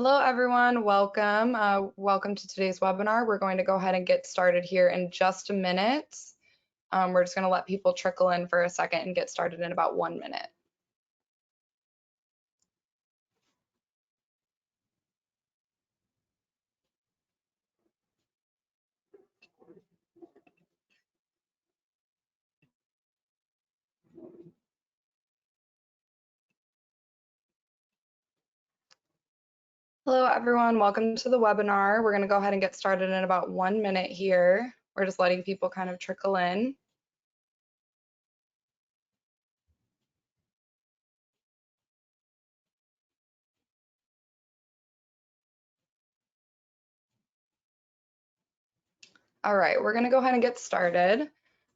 Hello, everyone. Welcome. Welcome to today's webinar. We're going to go ahead and get started here in just a minute. We're just going to let people trickle in for a second and get started in about 1 minute. Hello, everyone. Welcome to the webinar. We're going to go ahead and get started in about 1 minute here. We're just letting people kind of trickle in. All right, we're going to go ahead and get started.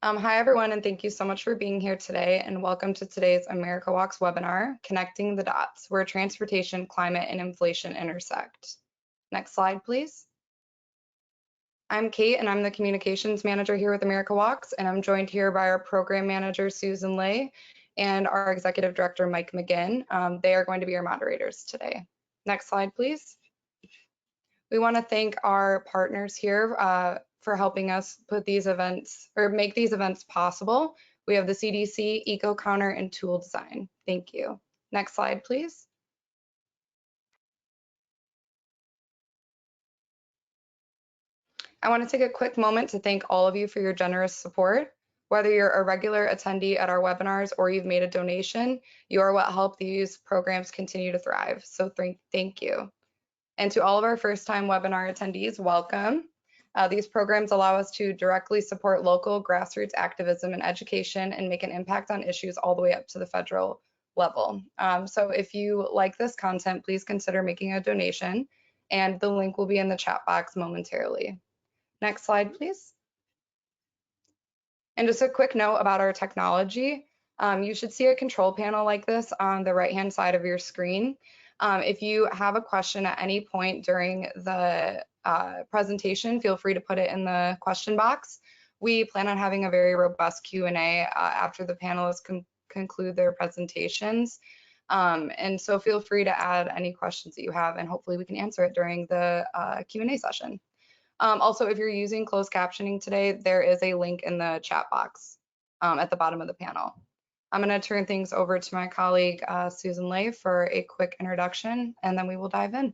Hi, everyone, and thank you so much for being here today, and welcome to today's America Walks webinar, Connecting the Dots, where transportation, climate, and inflation intersect. Next slide, please. I'm Kate, and I'm the communications manager here with America Walks, and I'm joined here by our program manager, Susan Lay, and our executive director, Mike McGinn. They are going to be our moderators today. Next slide, please. We want to thank our partners here for helping us put these events or make these events possible. We have the CDC, EcoCounter, and Tool Design. Thank you. Next slide, please. I want to take a quick moment to thank all of you for your generous support. Whether you're a regular attendee at our webinars or you've made a donation, you are what help these programs continue to thrive. So thank you. And to all of our first-time webinar attendees, welcome. These programs allow us to directly support local grassroots activism and education and make an impact on issues all the way up to the federal level. So if you like this content, please consider making a donation, and the link will be in the chat box momentarily. Next slide, please. And just a quick note about our technology. You should see a control panel like this on the right-hand side of your screen. If you have a question at any point during the presentation, feel free to put it in the question box. We plan on having a very robust Q&A after the panelists conclude their presentations. And so feel free to add any questions that you have, and hopefully we can answer it during the Q&A session. Also, if you're using closed captioning today, there is a link in the chat box at the bottom of the panel. I'm going to turn things over to my colleague, Susan Lay, for a quick introduction, and then we will dive in.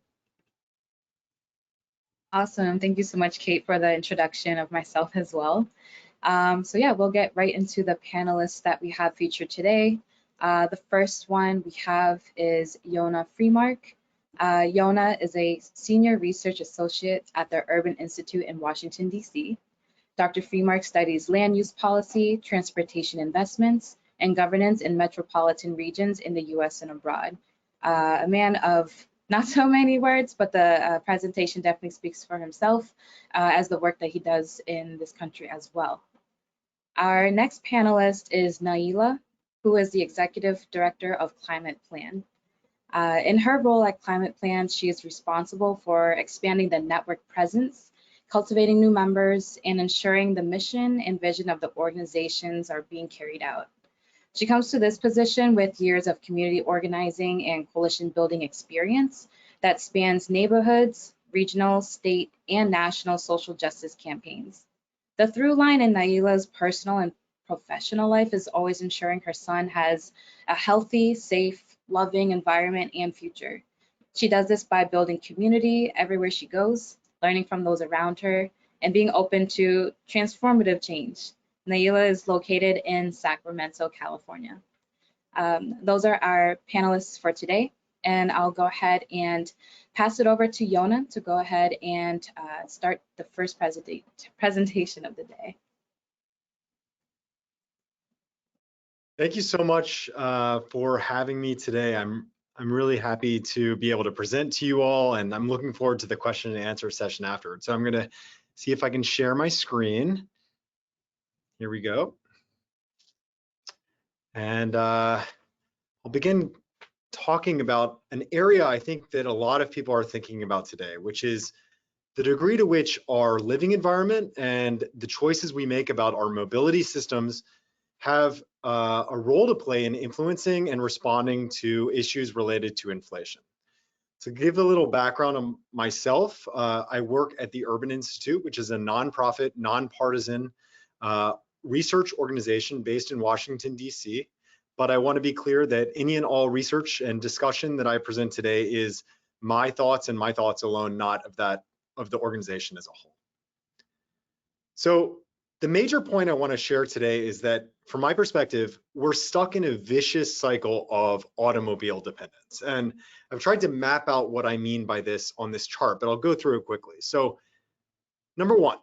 Awesome. Thank you so much, Kate, for the introduction of myself as well. So yeah, we'll get right into the panelists that we have featured today. The first one we have is Yonah Freemark. Yonah is a senior research associate at the Urban Institute in Washington, D.C. Dr. Freemark studies land use policy, transportation investments, and governance in metropolitan regions in the U.S. and abroad. A man of not so many words, but the presentation definitely speaks for himself as the work that he does in this country as well. Our next panelist is Nailah, who is the Executive Director of Climate Plan. In her role at Climate Plan, she is responsible for expanding the network presence, cultivating new members, and ensuring the mission and vision of the organizations are being carried out. She comes to this position with years of community organizing and coalition building experience that spans neighborhoods, regional, state, and national social justice campaigns. The through line in Nailah's personal and professional life is always ensuring her son has a healthy, safe, loving environment and future. She does this by building community everywhere she goes, learning from those around her, and being open to transformative change. Nailah is located in Sacramento, California. Those are our panelists for today, and I'll go ahead and pass it over to Yonah to go ahead and start the first presentation of the day. Thank you so much for having me today. I'm really happy to be able to present to you all, and I'm looking forward to the question and answer session afterwards. So I'm going to see if I can share my screen. Here we go. And I'll begin talking about an area I think that a lot of people are thinking about today, which is the degree to which our living environment and the choices we make about our mobility systems have a role to play in influencing and responding to issues related to inflation. To give a little background on myself, I work at the Urban Institute, which is a nonprofit, nonpartisan research organization based in Washington, D.C. But I want to be clear that any and all research and discussion that I present today is my thoughts and my thoughts alone, not of the organization as a whole. So the major point I want to share today is that, from my perspective, we're stuck in a vicious cycle of automobile dependence. And I've tried to map out what I mean by this on this chart, but I'll go through it quickly. So number one,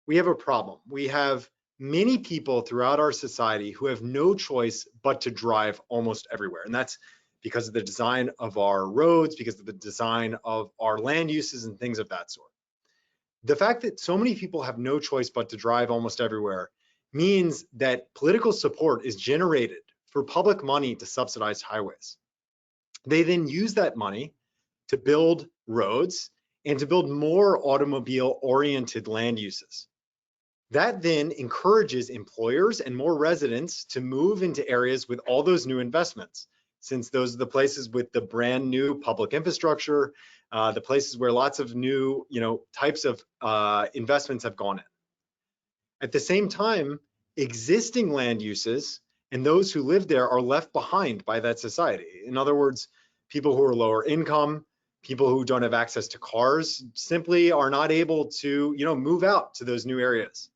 we have a problem. We have many people throughout our society who have no choice but to drive almost everywhere. And that's because of the design of our roads, because of the design of our land uses and things of that sort. The fact that so many people have no choice but to drive almost everywhere means that political support is generated for public money to subsidize highways. They then use that money to build roads and to build more automobile-oriented land uses. That then encourages employers and more residents to move into areas with all those new investments, since those are the places with the brand new public infrastructure, the places where lots of new, types of investments have gone in. At the same time, existing land uses and those who live there are left behind by that society. In other words, people who are lower income, people who don't have access to cars, simply are not able to, move out to those new areas.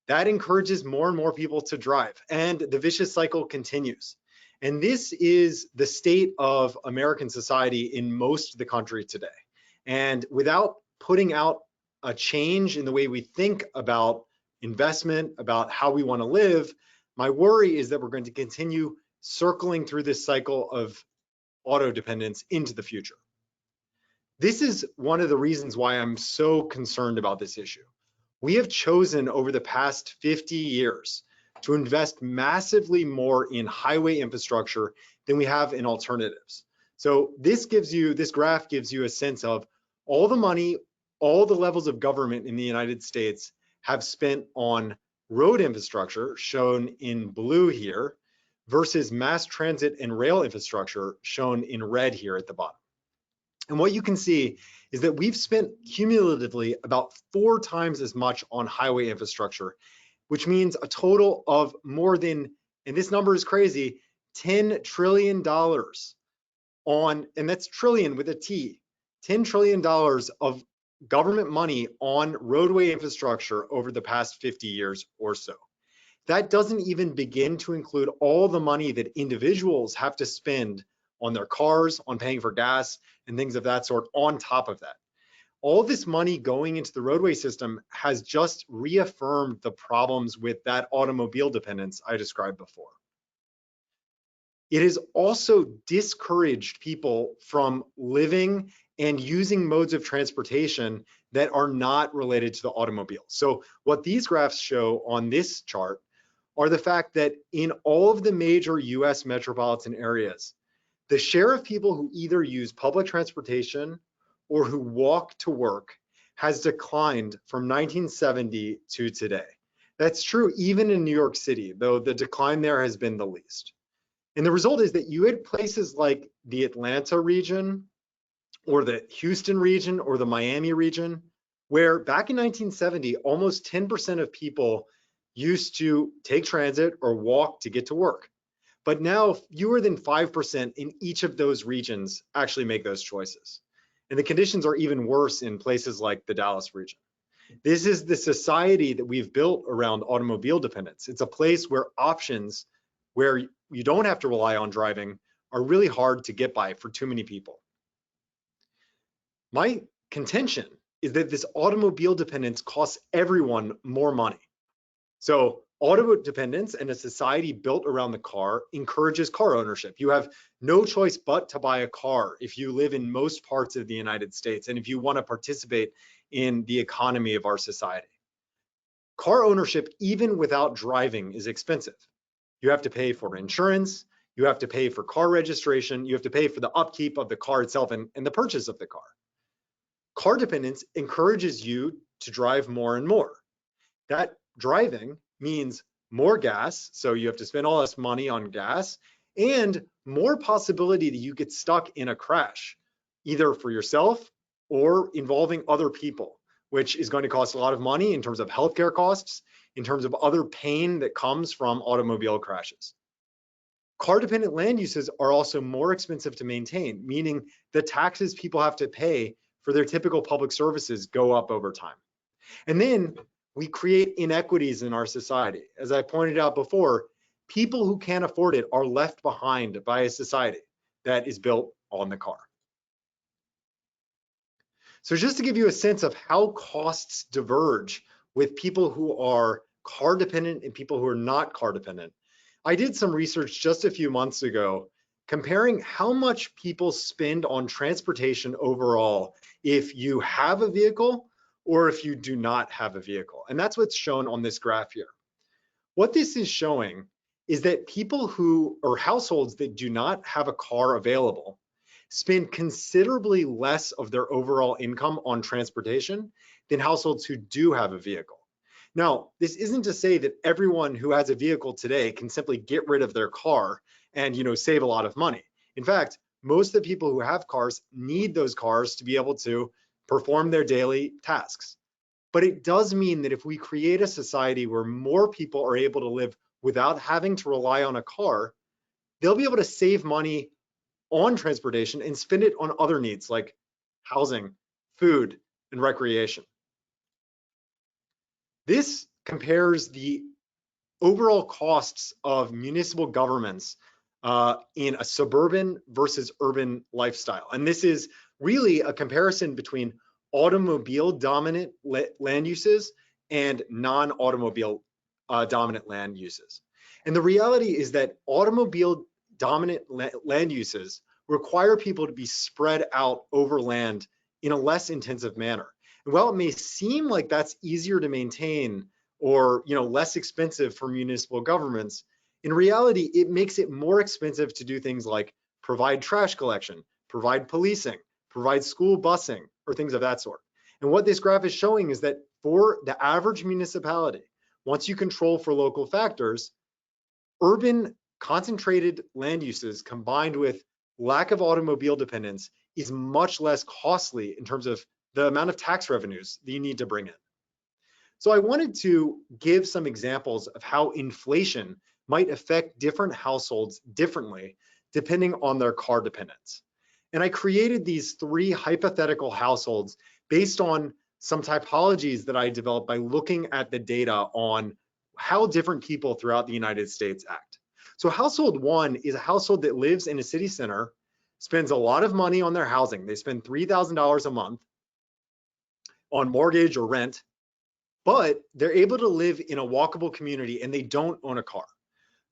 That encourages more and more people to drive, and the vicious cycle continues. And this is the state of American society in most of the country today. And without putting out a change in the way we think about investment, about how we want to live, my worry is that we're going to continue circling through this cycle of auto dependence into the future. This is one of the reasons why I'm so concerned about this issue. We have chosen over the past 50 years to invest massively more in highway infrastructure than we have in alternatives. So this graph gives you a sense of all the money, all the levels of government in the United States have spent on road infrastructure, shown in blue here, versus mass transit and rail infrastructure, shown in red here at the bottom. And what you can see is that we've spent cumulatively about 4 times as much on highway infrastructure, which means a total of more than, and this number is crazy, $10 trillion on, and that's trillion with a T, $10 trillion of government money on roadway infrastructure over the past 50 years or so. That doesn't even begin to include all the money that individuals have to spend on their cars, on paying for gas, and things of that sort on top of that. All this money going into the roadway system has just reaffirmed the problems with that automobile dependence I described before. It has also discouraged people from living and using modes of transportation that are not related to the automobile. So what these graphs show on this chart are the fact that in all of the major US metropolitan areas, the share of people who either use public transportation or who walk to work has declined from 1970 to today. That's true even in New York City, though the decline there has been the least. And the result is that you had places like the Atlanta region or the Houston region or the Miami region, where back in 1970, almost 10% of people used to take transit or walk to get to work. But now fewer than 5% in each of those regions actually make those choices. And the conditions are even worse in places like the Dallas region. This is the society that we've built around automobile dependence. It's a place where options where you don't have to rely on driving are really hard to get by for too many people. My contention is that this automobile dependence costs everyone more money. So auto dependence and a society built around the car encourages car ownership. You have no choice but to buy a car if you live in most parts of the United States and if you want to participate in the economy of our society. Car ownership, even without driving, is expensive. You have to pay for insurance, you have to pay for car registration, you have to pay for the upkeep of the car itself and the purchase of the car. Car dependence encourages you to drive more and more. That driving means more gas, so you have to spend all this money on gas, and more possibility that you get stuck in a crash. either for yourself or involving other people, which is going to cost a lot of money in terms of healthcare costs, in terms of other pain that comes from automobile crashes. Car-dependent land uses are also more expensive to maintain, meaning the taxes people have to pay for their typical public services go up over time. And then we create inequities in our society. As I pointed out before, people who can't afford it are left behind by a society that is built on the car. So just to give you a sense of how costs diverge with people who are car dependent and people who are not car dependent, I did some research just a few months ago comparing how much people spend on transportation overall if you have a vehicle or if you do not have a vehicle. And that's what's shown on this graph here. What this is showing is that people who, or households that do not have a car available, spend considerably less of their overall income on transportation than households who do have a vehicle. Now, this isn't to say that everyone who has a vehicle today can simply get rid of their car and, save a lot of money. In fact, most of the people who have cars need those cars to be able to perform their daily tasks. But it does mean that if we create a society where more people are able to live without having to rely on a car, they'll be able to save money on transportation and spend it on other needs like housing, food, and recreation. This compares the overall costs of municipal governments in a suburban versus urban lifestyle. And this is really a comparison between automobile dominant land uses and non-automobile dominant land uses. And the reality is that automobile dominant land uses require people to be spread out over land in a less intensive manner. And while it may seem like that's easier to maintain or less expensive for municipal governments, in reality, it makes it more expensive to do things like provide trash collection, provide policing, provide school busing, or things of that sort. And what this graph is showing is that for the average municipality, once you control for local factors, urban concentrated land uses combined with lack of automobile dependence is much less costly in terms of the amount of tax revenues that you need to bring in. So I wanted to give some examples of how inflation might affect different households differently depending on their car dependence. And I created these 3 hypothetical households based on some typologies that I developed by looking at the data on how different people throughout the United States act. So household 1 is a household that lives in a city center, spends a lot of money on their housing. They spend $3,000 a month on mortgage or rent, but they're able to live in a walkable community and they don't own a car.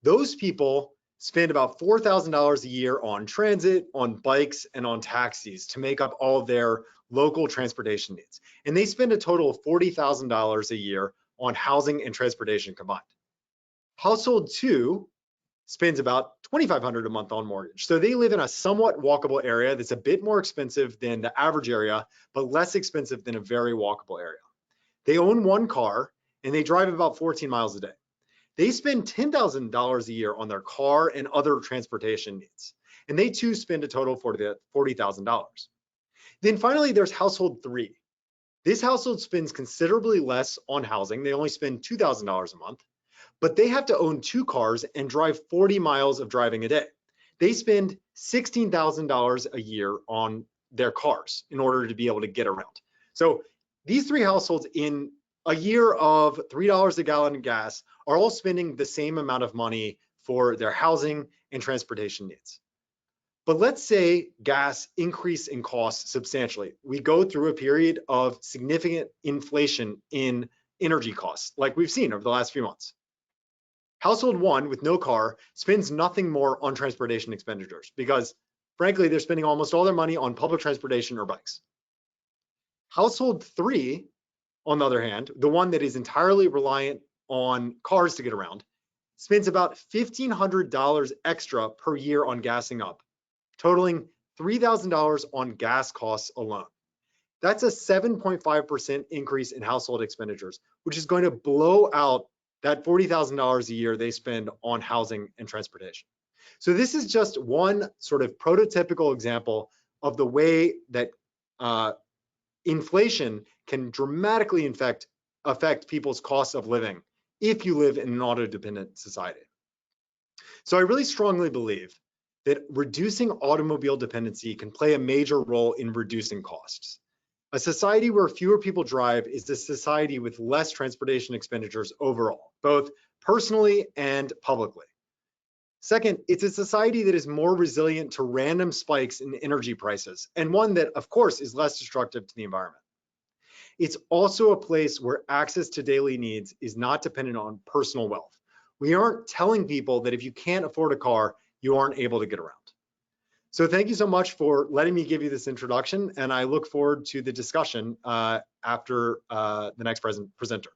Those people spend about $4,000 a year on transit, on bikes, and on taxis to make up all their local transportation needs. And they spend a total of $40,000 a year on housing and transportation combined. Household 2 spends about $2,500 a month on mortgage. So they live in a somewhat walkable area that's a bit more expensive than the average area, but less expensive than a very walkable area. They own 1 car and they drive about 14 miles a day. They spend $10,000 a year on their car and other transportation needs. And they too spend a total of $40,000. Then finally, there's household 3. This household spends considerably less on housing. They only spend $2,000 a month, but they have to own 2 cars and drive 40 miles of driving a day. They spend $16,000 a year on their cars in order to be able to get around. So these 3 households in a year of $3 a gallon of gas are all spending the same amount of money for their housing and transportation needs. But let's say gas increase in cost substantially. We go through a period of significant inflation in energy costs, like we've seen over the last few months. Household 1 with no car spends nothing more on transportation expenditures because, frankly, they're spending almost all their money on public transportation or bikes. Household 3, on the other hand, the one that is entirely reliant on cars to get around, spends about $1,500 extra per year on gassing up, totaling $3,000 on gas costs alone. That's a 7.5% increase in household expenditures, which is going to blow out that $40,000 a year they spend on housing and transportation. So this is just one sort of prototypical example of the way that inflation can dramatically affect people's costs of living if you live in an auto-dependent society. So I really strongly believe that reducing automobile dependency can play a major role in reducing costs. A society where fewer people drive is a society with less transportation expenditures overall, both personally and publicly. Second, it's a society that is more resilient to random spikes in energy prices, and one that, of course, is less destructive to the environment. It's also a place where access to daily needs is not dependent on personal wealth. We aren't telling people that if you can't afford a car, you aren't able to get around. So thank you so much for letting me give you this introduction, and I look forward to the discussion after the next presenter.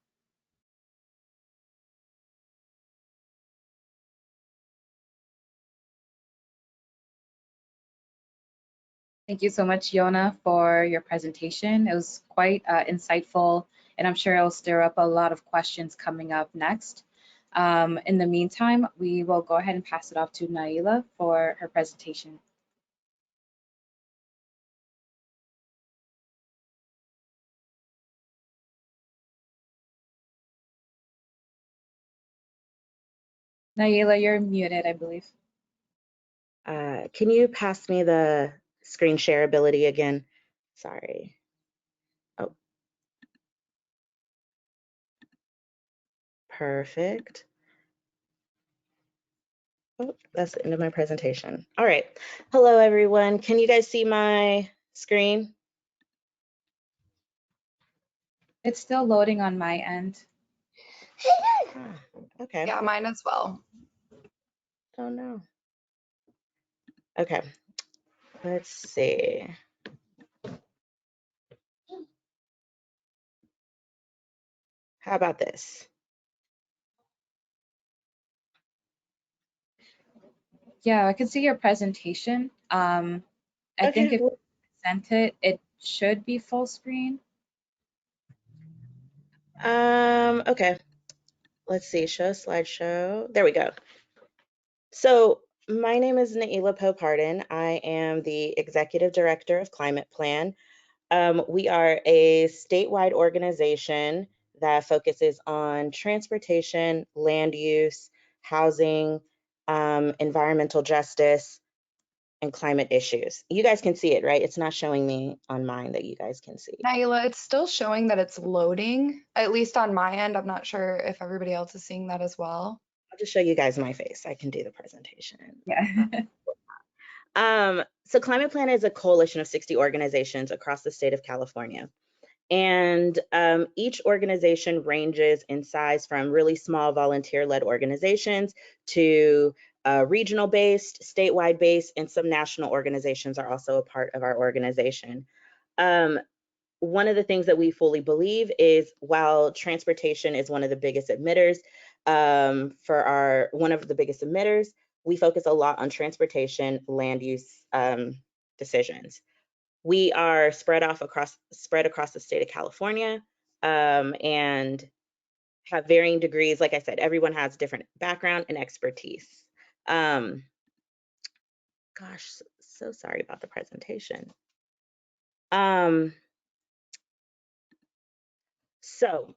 Thank you so much, Yonah, for your presentation. It was quite insightful, and I'm sure it'll stir up a lot of questions coming up next. In the meantime, we will go ahead and pass it off to Nailah for her presentation. Nailah, you're muted, I believe. Can you pass me the screen share ability again? Sorry. Oh. Perfect. Oh, that's the end of my presentation. All right. Hello, everyone. Can you guys see my screen? It's still loading on my end. Okay. Yeah, mine as well. Oh, no. Okay. Let's see. How about this? Yeah, I can see your presentation. I think if you sent it, it should be full screen. Okay. Let's see. Show slideshow. There we go. So my name is Nailah Pope-Harden. I am the Executive Director of Climate Plan. We are a statewide organization that focuses on transportation, land use, housing, environmental justice, and climate issues. You guys can see it, right? It's not showing me on mine that you guys can see. Nailah, it's still showing that it's loading, at least on my end. I'm not sure if everybody else is seeing that as well. I'll just show you guys my face. I can do the presentation. Yeah. So Climate Plan is a coalition of 60 organizations across the state of California. And each organization ranges in size from really small volunteer-led organizations to regional-based, statewide-based, and some national organizations are also a part of our organization. One of the things that we fully believe is while transportation is one of the biggest emitters, we focus a lot on transportation land use decisions. We are spread across the state of California and have varying degrees. Like I said, everyone has different background and expertise. Gosh, so sorry about the presentation. So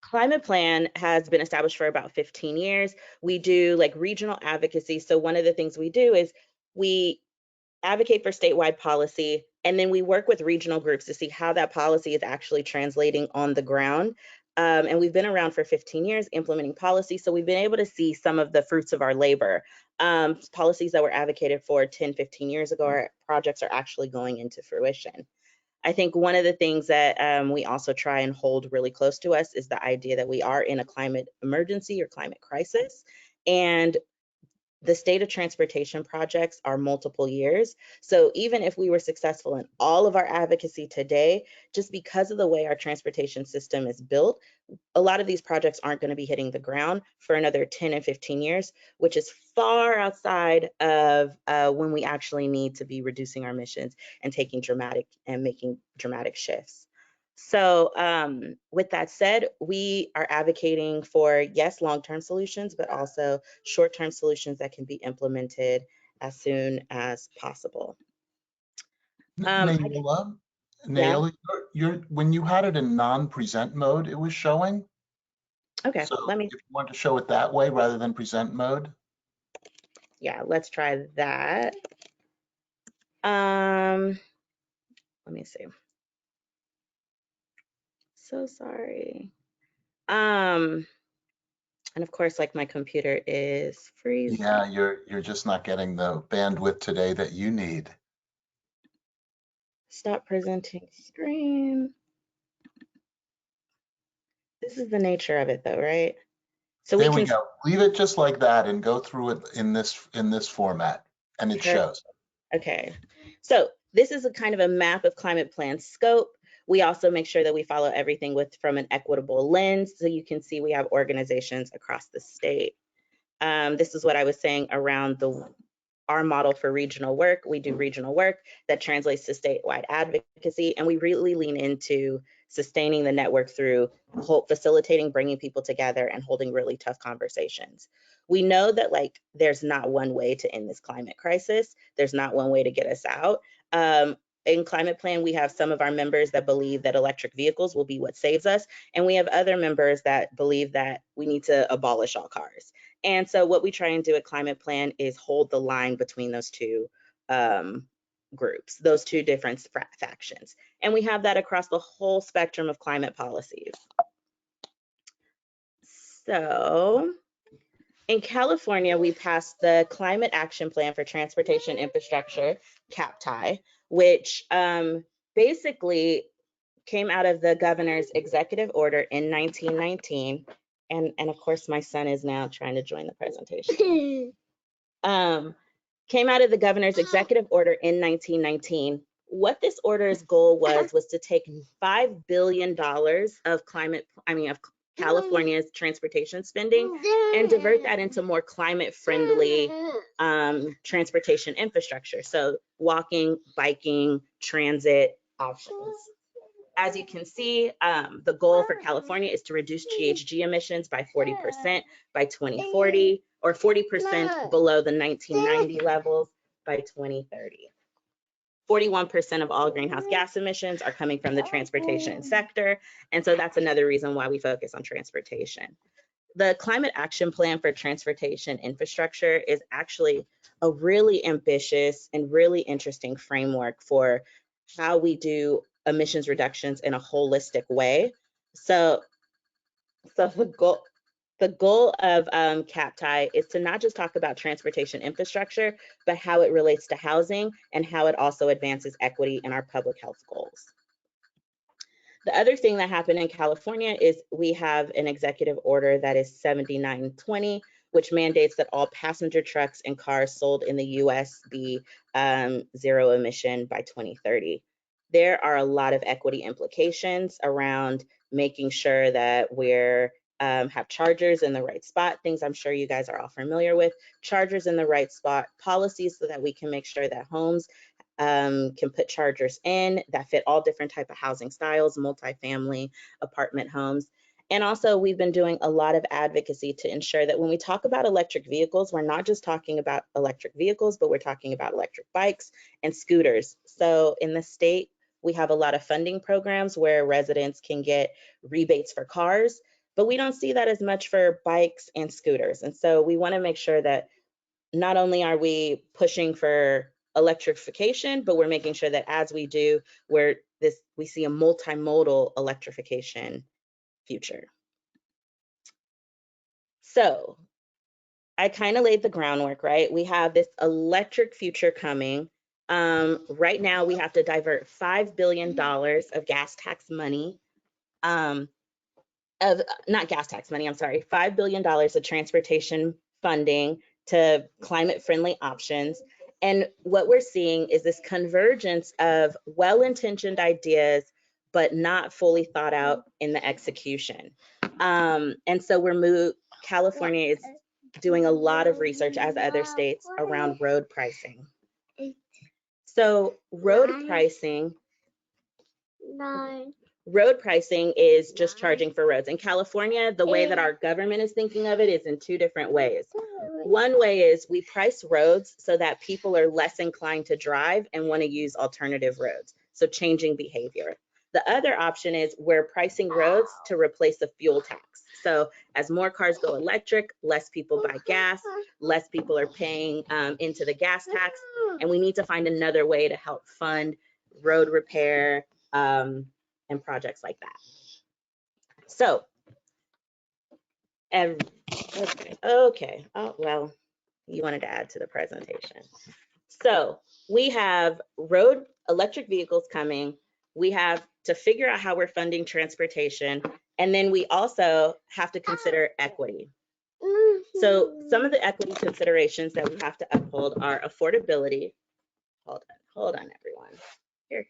Climate Plan has been established for about 15 years. We do like regional advocacy. So one of the things we do is we advocate for statewide policy, and then we work with regional groups to see how that policy is actually translating on the ground. And we've been around for 15 years implementing policy, so we've been able to see some of the fruits of our labor. Policies that were advocated for 10, 15 years ago, our projects are actually going into fruition. I think one of the things that we also try and hold really close to us is the idea that we are in a climate emergency or climate crisis. And the state of transportation projects are multiple years. So even if we were successful in all of our advocacy today, just because of the way our transportation system is built, a lot of these projects aren't going to be hitting the ground for another 10 and 15 years, which is far outside of when we actually need to be reducing our emissions and making dramatic shifts. So with that said, we are advocating for, yes, long-term solutions, but also short-term solutions that can be implemented as soon as possible. Nailah, Yeah. when you had it in non-present mode, it was showing. Okay, So let me, if you want to show it that way rather than present mode. yeah, let's try that. Let me see. So sorry. And of course, like my computer is freezing. Yeah, you're just not getting the bandwidth today that you need. Stop presenting screen. This is the nature of it though, right? So There we we can, go. Leave it just like that and go through it in this format, and it shows. okay. So this is a kind of a map of climate plan scope. We also make sure that we follow everything from an equitable lens. So you can see we have organizations across the state. This is what I was saying around our model for regional work. We do regional work that translates to statewide advocacy, and we really lean into sustaining the network through facilitating, bringing people together, and holding really tough conversations. We know that like there's not one way to end this climate crisis. There's not one way to get us out. In Climate Plan, we have some of our members that believe that electric vehicles will be what saves us, and we have other members that believe that we need to abolish all cars. And so what we try and do at Climate Plan is hold the line between those two groups, those two different factions. And we have that across the whole spectrum of climate policies. So in California, we passed the Climate Action Plan for Transportation Infrastructure, CAPTI, which basically came out of the governor's executive order in 1919. And of course, my son is now trying to join the presentation. Came out of the governor's executive order in 1919. What this order's goal was to take $5 billion of California's transportation spending and divert that into more climate-friendly transportation infrastructure. So walking, biking, transit options. As you can see, the goal for California is to reduce GHG emissions by 40% by 2040, or 40% below the 1990 levels by 2030. 41% of all greenhouse gas emissions are coming from the transportation sector, and so that's another reason why we focus on transportation. The Climate Action Plan for Transportation Infrastructure is actually a really ambitious and really interesting framework for how we do emissions reductions in a holistic way. So the goal of CAPTI is to not just talk about transportation infrastructure, but how it relates to housing and how it also advances equity in our public health goals. The other thing that happened in California is we have an executive order that is 7920, which mandates that all passenger trucks and cars sold in the US be zero emission by 2030. There are a lot of equity implications around making sure that we're have chargers in the right spot, things I'm sure you guys are all familiar with, chargers in the right spot, policies so that we can make sure that homes can put chargers in that fit all different type of housing styles, multifamily, apartment homes. And also we've been doing a lot of advocacy to ensure that when we talk about electric vehicles, we're not just talking about electric vehicles, but we're talking about electric bikes and scooters. So in the state, we have a lot of funding programs where residents can get rebates for cars, but we don't see that as much for bikes and scooters. And so we want to make sure that not only are we pushing for electrification, but we're making sure that as we do, we see a multimodal electrification future. So I kind of laid the groundwork, right? We have this electric future coming. Right now, we have to divert $5 billion of gas tax money, not gas tax money, I'm sorry, $5 billion of transportation funding to climate-friendly options. And what we're seeing is this convergence of well-intentioned ideas, but not fully thought out in the execution. And so California is doing a lot of research, as other states, around road pricing. So road pricing Road pricing is just charging for roads. In California, the way that our government is thinking of it is in two different ways. One way is we price roads so that people are less inclined to drive and want to use alternative roads, so changing behavior. The other option is we're pricing roads to replace a fuel tax. So as more cars go electric, less people buy gas, less people are paying into the gas tax, and we need to find another way to help fund road repair and projects like that. So, okay. Oh, well, you wanted to add to the presentation. So we have road electric vehicles coming. We have to figure out how we're funding transportation. And then we also have to consider equity. So some of the equity considerations that we have to uphold are affordability. Hold on, everyone. Here.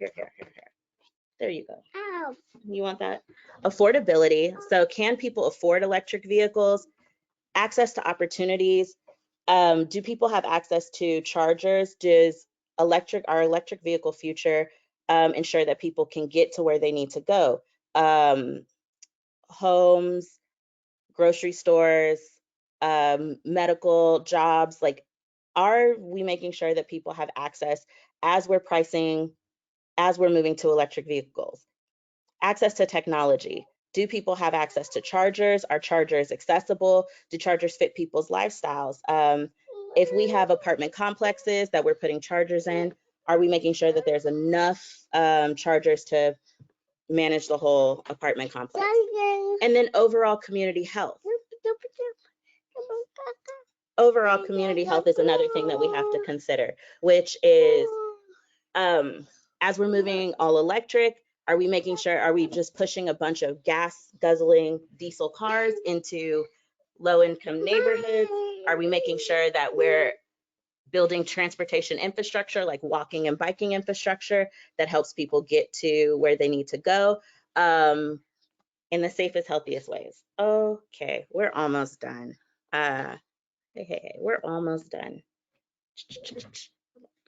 There you go. Ow. You want that? Affordability. So can people afford electric vehicles? Access to opportunities. Do people have access to chargers? Does our electric vehicle future ensure that people can get to where they need to go? Homes, grocery stores, medical jobs, like, are we making sure that people have access as we're moving to electric vehicles? Access to technology. Do people have access to chargers? Are chargers accessible? Do chargers fit people's lifestyles? If we have apartment complexes that we're putting chargers in, are we making sure that there's enough chargers to manage the whole apartment complex? And then overall community health. Overall community health is another thing that we have to consider, which is as we're moving all electric, are we just pushing a bunch of gas guzzling diesel cars into low income neighborhoods? Are we making sure that we're building transportation infrastructure, like walking and biking infrastructure that helps people get to where they need to go in the safest, healthiest ways? Okay, we're almost done. Hey, we're almost done.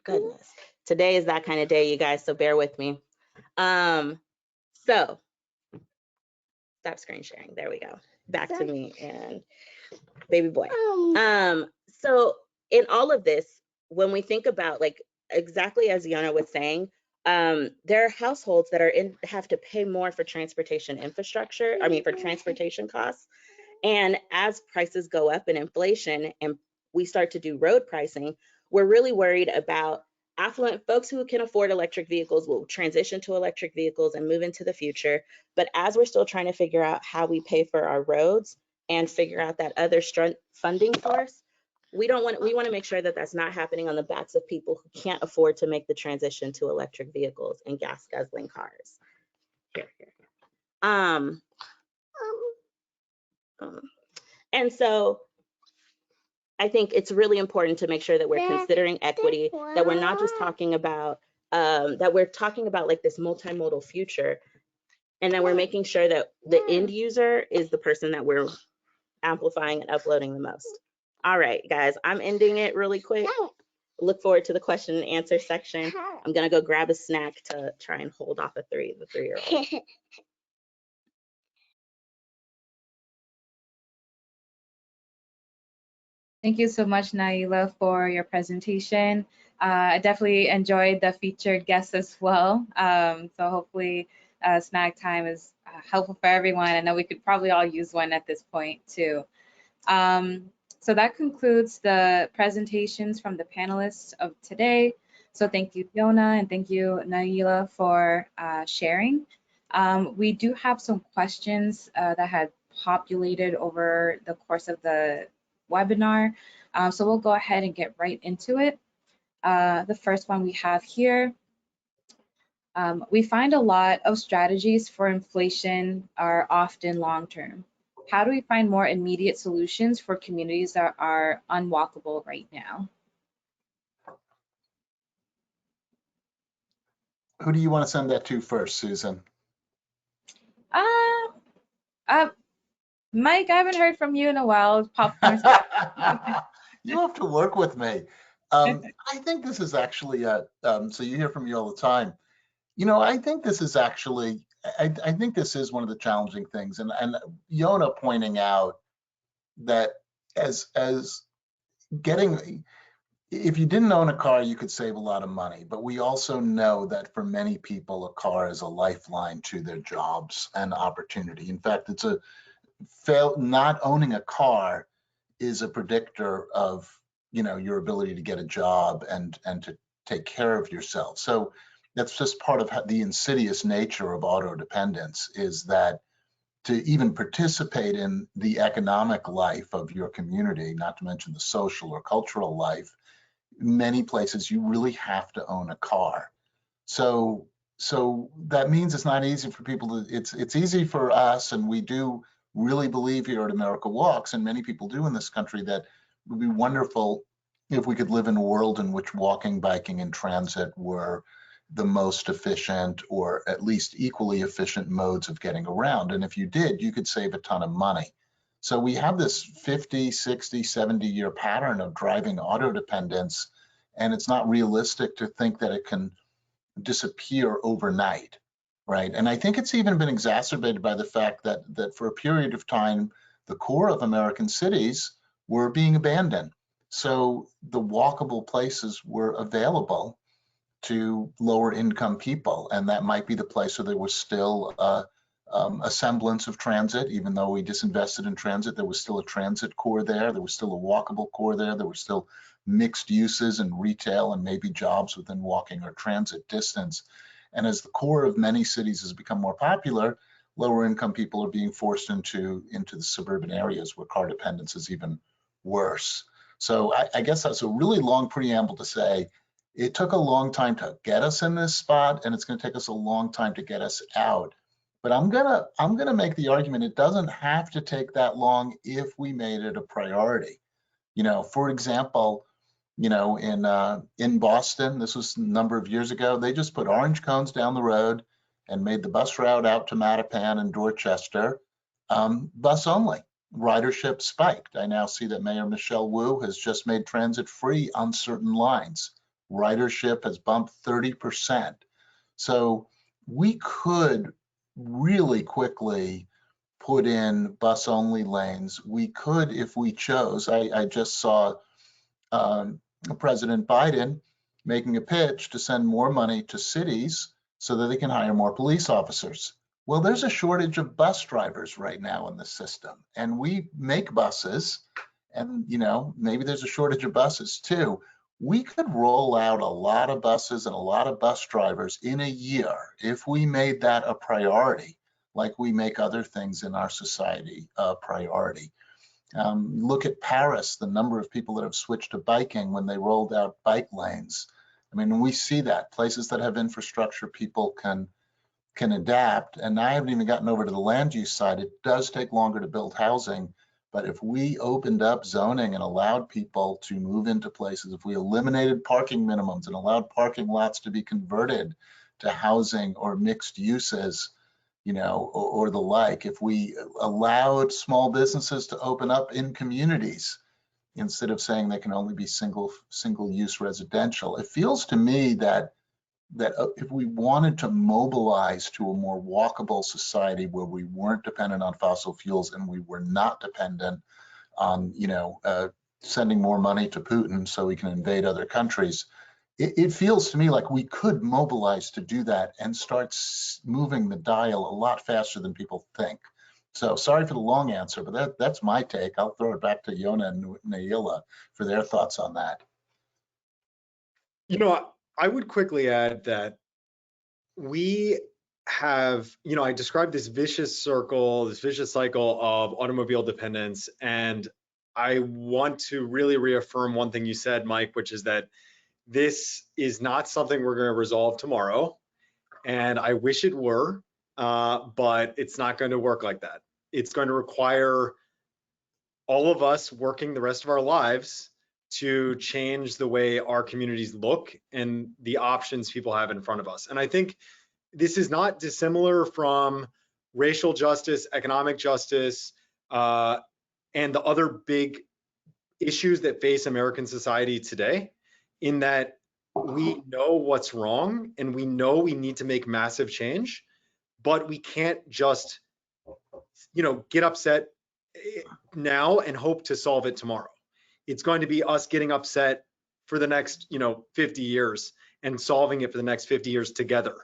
Goodness. Today is that kind of day, you guys, so bear with me. So stop screen sharing. There we go. Back to me and baby boy. So in all of this, when we think about, like, exactly as Yonah was saying, there are households that have to pay more for transportation infrastructure, for transportation costs. And as prices go up in inflation and we start to do road pricing, we're really worried about affluent folks who can afford electric vehicles will transition to electric vehicles and move into the future. But as we're still trying to figure out how we pay for our roads and figure out that other funding source, we want to make sure that that's not happening on the backs of people who can't afford to make the transition to electric vehicles and gas guzzling cars. Here. And so I think it's really important to make sure that we're considering equity, that we're not just talking about, that we're talking about like this multimodal future, and that we're making sure that the end user is the person that we're amplifying and uploading the most. All right, guys, I'm ending it really quick. Look forward to the question and answer section. I'm gonna go grab a snack to try and hold off the three-year-old. Thank you so much, Nailah, for your presentation. I definitely enjoyed the featured guests as well. So hopefully snack time is helpful for everyone. I know we could probably all use one at this point too. So that concludes the presentations from the panelists of today. So thank you, Yonah, and thank you, Nailah, for sharing. We do have some questions that had populated over the course of the webinar. So we'll go ahead and get right into it. The first one we have here, we find a lot of strategies for inflation are often long-term. How do we find more immediate solutions for communities that are unwalkable right now? Who do you want to send that to first, Susan? Mike, I haven't heard from you in a while. Popcorn. You have to work with me. I think this is actually so you hear from me all the time. I think this is actually I think this is one of the challenging things, and Yonah pointing out that as getting, if you didn't own a car, you could save a lot of money, but we also know that for many people, a car is a lifeline to their jobs and opportunity. In fact, it's not owning a car is a predictor of, you know, your ability to get a job and to take care of yourself. So that's just part of the insidious nature of auto dependence, is that to even participate in the economic life of your community, not to mention the social or cultural life, many places you really have to own a car. So that means it's not easy for people to, it's easy for us, and we do really believe here at America Walks, and many people do in this country, that it would be wonderful if we could live in a world in which walking, biking, and transit were the most efficient, or at least equally efficient, modes of getting around. And if you did, you could save a ton of money. So we have this 50, 60, 70-year pattern of driving auto dependence, and it's not realistic to think that it can disappear overnight, right? And I think it's even been exacerbated by the fact that for a period of time, the core of American cities were being abandoned. So the walkable places were available to lower income people, and that might be the place where there was still a semblance of transit. Even though we disinvested in transit, there was still a transit core there. There was still a walkable core there. There were still mixed uses and retail and maybe jobs within walking or transit distance. And as the core of many cities has become more popular, lower income people are being forced into the suburban areas where car dependence is even worse. So I guess that's a really long preamble to say it took a long time to get us in this spot, and it's going to take us a long time to get us out. But I'm gonna make the argument it doesn't have to take that long if we made it a priority. You know, for example, you know, in Boston, this was a number of years ago, they just put orange cones down the road and made the bus route out to Mattapan and Dorchester bus only. Ridership spiked. I now see that Mayor Michelle Wu has just made transit free on certain lines. Ridership has bumped 30%. So we could really quickly put in bus only lanes. We could, if we chose. I just saw President Biden making a pitch to send more money to cities so that they can hire more police officers. Well, there's a shortage of bus drivers right now in the system, and we make buses, and you know, maybe there's a shortage of buses too. We could roll out a lot of buses and a lot of bus drivers in a year if we made that a priority, like we make other things in our society a priority. Look at Paris, the number of people that have switched to biking when they rolled out bike lanes. I mean, we see that places that have infrastructure, people can adapt. And I haven't even gotten over to the land use side. It does take longer to build housing, but if we opened up zoning and allowed people to move into places, if we eliminated parking minimums and allowed parking lots to be converted to housing or mixed uses, you know, or the like, if we allowed small businesses to open up in communities instead of saying they can only be single use residential, it feels to me that if we wanted to mobilize to a more walkable society where we weren't dependent on fossil fuels and we were not dependent on, you know, sending more money to Putin so we can invade other countries, it feels to me like we could mobilize to do that and start moving the dial a lot faster than people think. So sorry for the long answer, but that's my take. I'll throw it back to Yonah and Nailah for their thoughts on that. You know, I would quickly add that we have, you know, I described this vicious circle, this vicious cycle of automobile dependence. And I want to really reaffirm one thing you said, Mike, which is that this is not something we're going to resolve tomorrow. And I wish it were, but it's not going to work like that. It's going to require all of us working the rest of our lives to change the way our communities look and the options people have in front of us. And I think this is not dissimilar from racial justice, economic justice, and the other big issues that face American society today, in that we know what's wrong and we know we need to make massive change, but we can't just, get upset now and hope to solve it tomorrow. It's going to be us getting upset for the next, 50 years and solving it for the next 50 years together.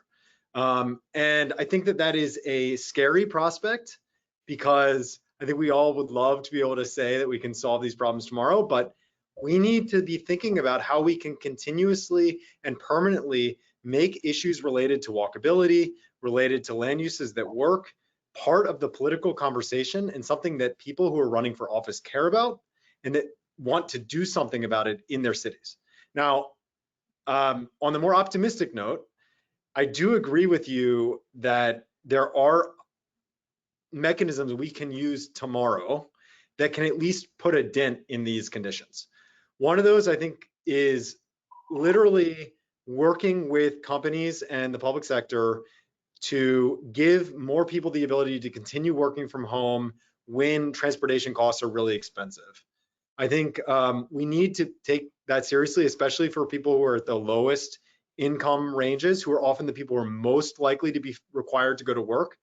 And I think that that is a scary prospect, because I think we all would love to be able to say that we can solve these problems tomorrow, but we need to be thinking about how we can continuously and permanently make issues related to walkability, related to land uses that work, part of the political conversation and something that people who are running for office care about and that want to do something about it in their cities. Now, on the more optimistic note, I do agree with you that there are mechanisms we can use tomorrow that can at least put a dent in these conditions. One of those, I think, is literally working with companies and the public sector to give more people the ability to continue working from home when transportation costs are really expensive. I think we need to take that seriously, especially for people who are at the lowest income ranges, who are often the people who are most likely to be required to go to work.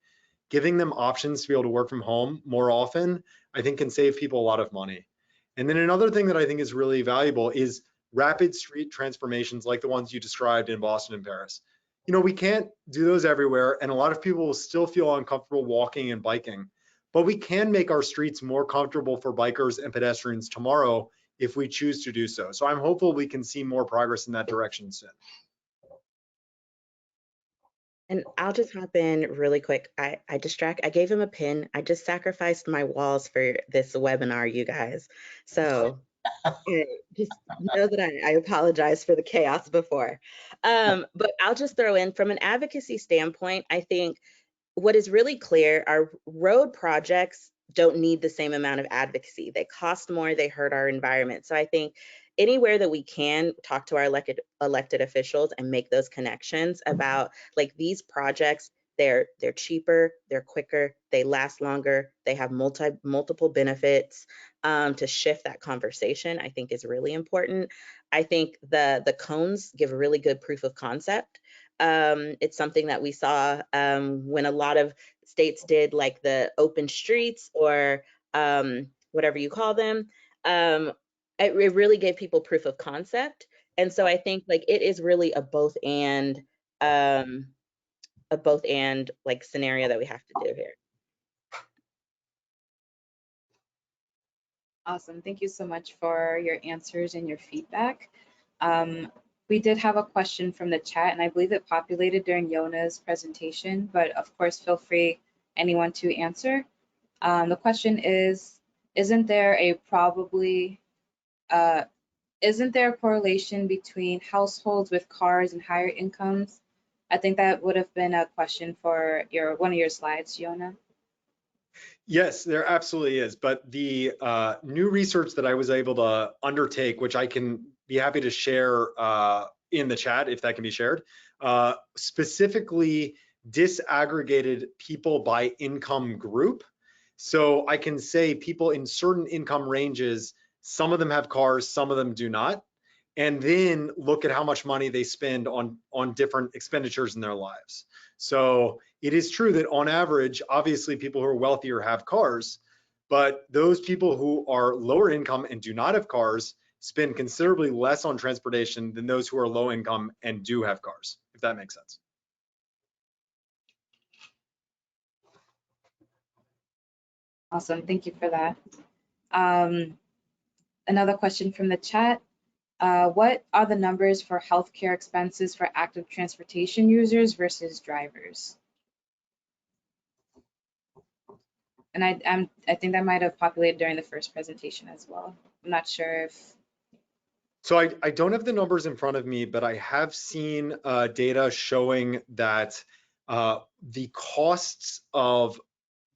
Giving them options to be able to work from home more often, I think, can save people a lot of money. And then another thing that I think is really valuable is rapid street transformations like the ones you described in Boston and Paris. We can't do those everywhere, and a lot of people will still feel uncomfortable walking and biking, but we can make our streets more comfortable for bikers and pedestrians tomorrow if we choose to do so. So I'm hopeful we can see more progress in that direction soon. And I'll just hop in really quick. I gave him a pin. I just sacrificed my walls for this webinar, you guys. So just know that I apologize for the chaos before. But I'll just throw in, from an advocacy standpoint, I think what is really clear are road projects don't need the same amount of advocacy. They cost more, they hurt our environment. So I think anywhere that we can talk to our elected officials and make those connections about, like, these projects, they're cheaper, they're quicker, they last longer, they have multiple benefits, to shift that conversation, I think is really important. I think the cones give a really good proof of concept. It's something that we saw when a lot of states did, like, the open streets, or whatever you call them. It really gave people proof of concept. And so I think, like, it is really a both and like scenario that we have to do here. Awesome. Thank you so much for your answers and your feedback. We did have a question from the chat, and I believe it populated during Yonah's presentation, but of course, feel free, anyone, to answer. The question is, isn't there a correlation between households with cars and higher incomes? I think that would have been a question for one of your slides, Yonah. Yes, there absolutely is. But the new research that I was able to undertake, which I can be happy to share in the chat if that can be shared, specifically disaggregated people by income group. So I can say people in certain income ranges, some of them have cars, some of them do not, and then look at how much money they spend on different expenditures in their lives. So it is true that on average, obviously people who are wealthier have cars, but those people who are lower income and do not have cars spend considerably less on transportation than those who are low income and do have cars, if that makes sense. Awesome, thank you for that. Another question from the chat. What are the numbers for healthcare expenses for active transportation users versus drivers? And I think that might have populated during the first presentation as well. I'm not sure if. So I don't have the numbers in front of me, but I have seen data showing that the costs of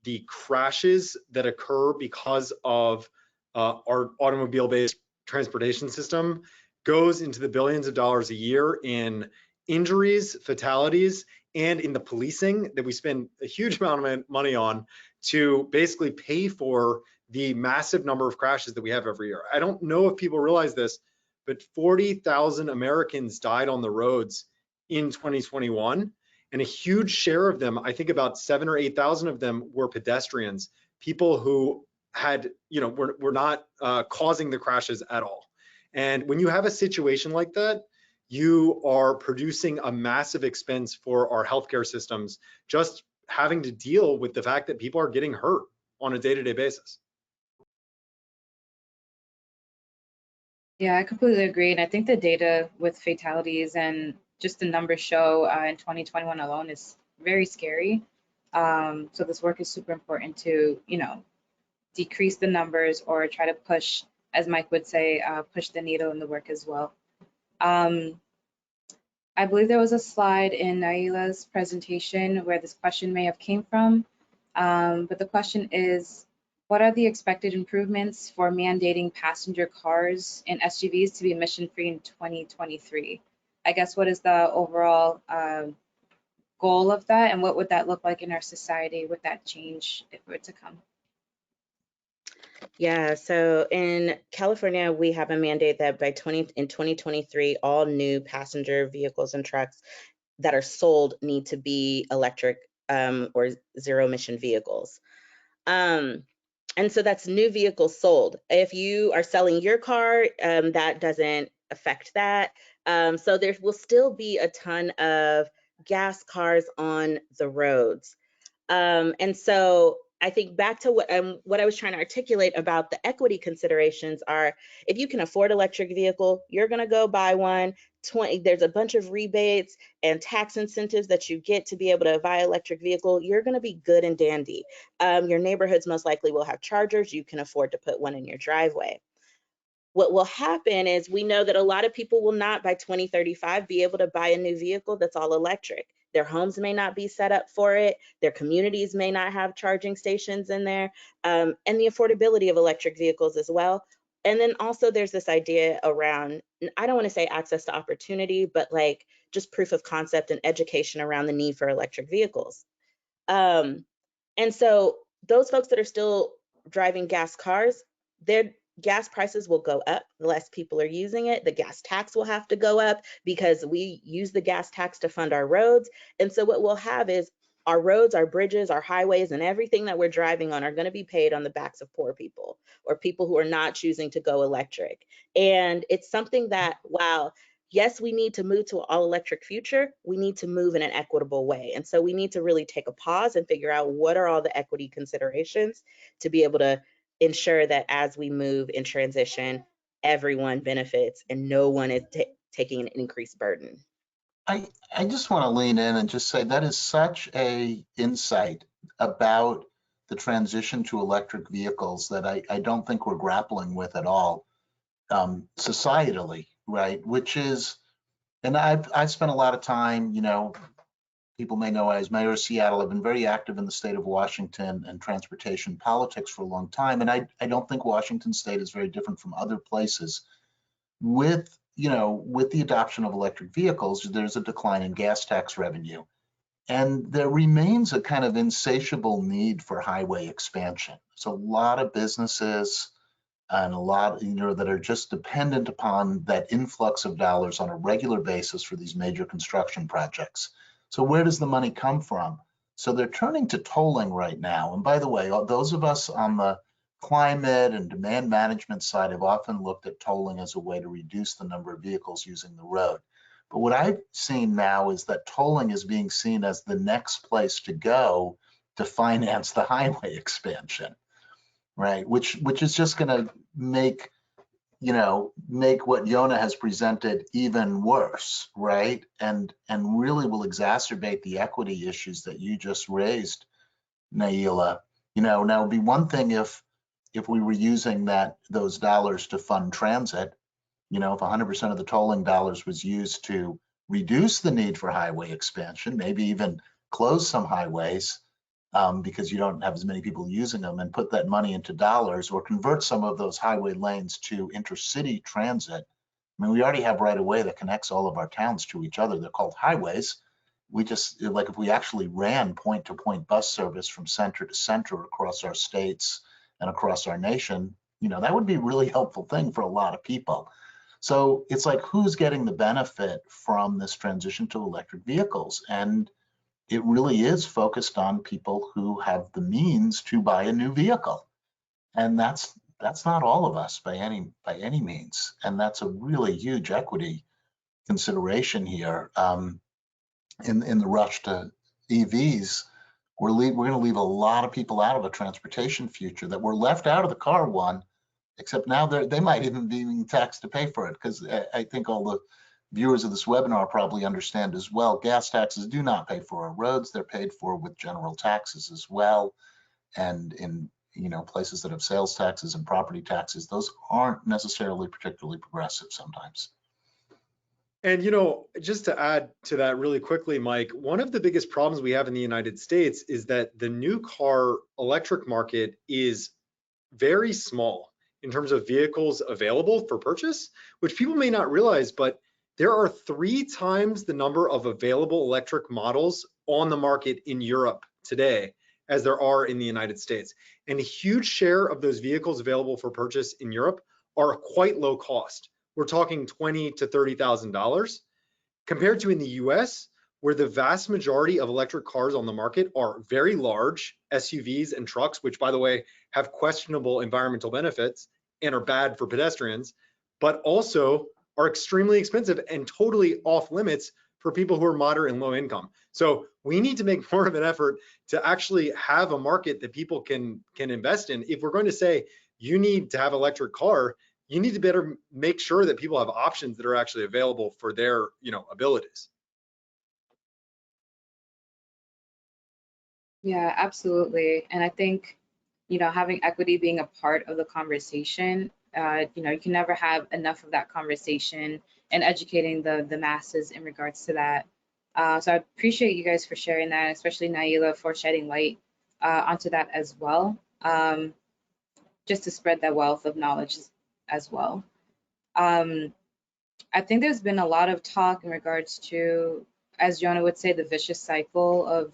the crashes that occur because of our automobile-based transportation system goes into the billions of dollars a year in injuries, fatalities, and in the policing that we spend a huge amount of money on to basically pay for the massive number of crashes that we have every year. I don't know if people realize this, but 40,000 Americans died on the roads in 2021. And a huge share of them, I think about 7,000 or 8,000 of them, were pedestrians, people who had, were not causing the crashes at all. And when you have a situation like that, you are producing a massive expense for our healthcare systems, just having to deal with the fact that people are getting hurt on a day-to-day basis. Yeah, I completely agree. And I think the data with fatalities and just the numbers show in 2021 alone is very scary. So this work is super important to, decrease the numbers or try to push, as Mike would say, push the needle in the work as well. I believe there was a slide in Nailah's presentation where this question may have came from, but the question is, what are the expected improvements for mandating passenger cars and SUVs to be emission-free in 2023? I guess what is the overall goal of that, and what would that look like in our society with that change if it were to come? Yeah, so in California, we have a mandate that in 2023, all new passenger vehicles and trucks that are sold need to be electric or zero emission vehicles. And so that's new vehicles sold. If you are selling your car, that doesn't affect that. So there will still be a ton of gas cars on the roads. And so I think back to what I was trying to articulate about the equity considerations are, if you can afford electric vehicle, you're going to go buy one. There's a bunch of rebates and tax incentives that you get to be able to buy electric vehicle. You're going to be good and dandy. Your neighborhoods most likely will have chargers. You can afford to put one in your driveway. What will happen is we know that a lot of people will not by 2035 be able to buy a new vehicle that's all electric. Their homes may not be set up for it. Their communities may not have charging stations in there, and the affordability of electric vehicles as well. And then also there's this idea around, I don't want to say access to opportunity, but like just proof of concept and education around the need for electric vehicles. And so those folks that are still driving gas cars, their gas prices will go up. The less people are using it, the gas tax will have to go up because we use the gas tax to fund our roads. And so what we'll have is our roads, our bridges, our highways, and everything that we're driving on are going to be paid on the backs of poor people or people who are not choosing to go electric. And it's something that, while yes, we need to move to an all electric future, we need to move in an equitable way. And so we need to really take a pause and figure out what are all the equity considerations to be able to ensure that as we move in transition, everyone benefits and no one is taking an increased burden. I just want to lean in and just say that is such a insight about the transition to electric vehicles that I don't think we're grappling with at all societally, right? Which is, and I've spent a lot of time, people may know as mayor of Seattle, I've been very active in the state of Washington and transportation politics for a long time. And I don't think Washington state is very different from other places. With the adoption of electric vehicles, there's a decline in gas tax revenue. And there remains a kind of insatiable need for highway expansion. So a lot of businesses and a lot, that are just dependent upon that influx of dollars on a regular basis for these major construction projects. So where does the money come from? So they're turning to tolling right now. And by the way, those of us on the climate and demand management side have often looked at tolling as a way to reduce the number of vehicles using the road. But what I've seen now is that tolling is being seen as the next place to go to finance the highway expansion, right? Which is just going to make what Yonah has presented even worse, right? And really will exacerbate the equity issues that you just raised, Nailah. Now it'd be one thing if we were using those dollars to fund transit, if 100% of the tolling dollars was used to reduce the need for highway expansion, maybe even close some highways because you don't have as many people using them, and put that money into dollars, or convert some of those highway lanes to intercity transit. I mean, we already have right of way that connects all of our towns to each other. They're called highways. We just, like, if we actually ran point-to-point bus service from center to center across our states and across our nation, that would be a really helpful thing for a lot of people. So it's like, who's getting the benefit from this transition to electric vehicles? And it really is focused on people who have the means to buy a new vehicle. And that's not all of us by any means. And that's a really huge equity consideration here. In the rush to EVs, we're going to leave a lot of people out of a transportation future that were left out of the car one, except now they might even be being taxed to pay for it, because I think all the viewers of this webinar probably understand as well, gas taxes do not pay for our roads. They're paid for with general taxes as well. And in places that have sales taxes and property taxes, those aren't necessarily particularly progressive sometimes. And, just to add to that really quickly, Mike, one of the biggest problems we have in the United States is that the new car electric market is very small in terms of vehicles available for purchase, which people may not realize, but there are 3 times the number of available electric models on the market in Europe today as there are in the United States. And a huge share of those vehicles available for purchase in Europe are quite low cost. We're talking $20,000 to $30,000 compared to in the US, where the vast majority of electric cars on the market are very large SUVs and trucks, which, by the way, have questionable environmental benefits and are bad for pedestrians, but also are extremely expensive and totally off limits for people who are moderate and low income. So we need to make more of an effort to actually have a market that people can invest in. If we're going to say you need to have an electric car, you need to better make sure that people have options that are actually available for their abilities. Yeah, absolutely. And I think, having equity being a part of the conversation, you can never have enough of that conversation and educating the masses in regards to that. So I appreciate you guys for sharing that, especially Nailah for shedding light onto that as well, just to spread that wealth of knowledge as well. I think there's been a lot of talk in regards to, as Yonah would say, the vicious cycle of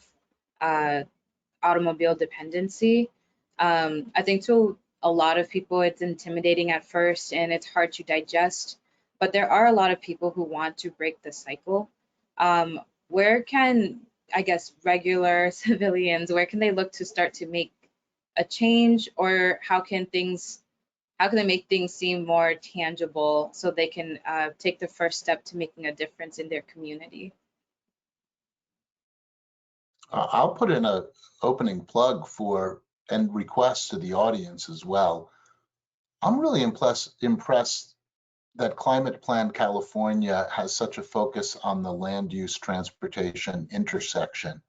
automobile dependency. I think to a lot of people, it's intimidating at first and it's hard to digest, but there are a lot of people who want to break the cycle. Where can, I guess, regular civilians, where can they look to start to make a change, or how can they make things seem more tangible so they can take the first step to making a difference in their community? I'll put in a opening plug for and request to the audience as well. I'm really impressed that Climate Plan California has such a focus on the land use transportation intersection.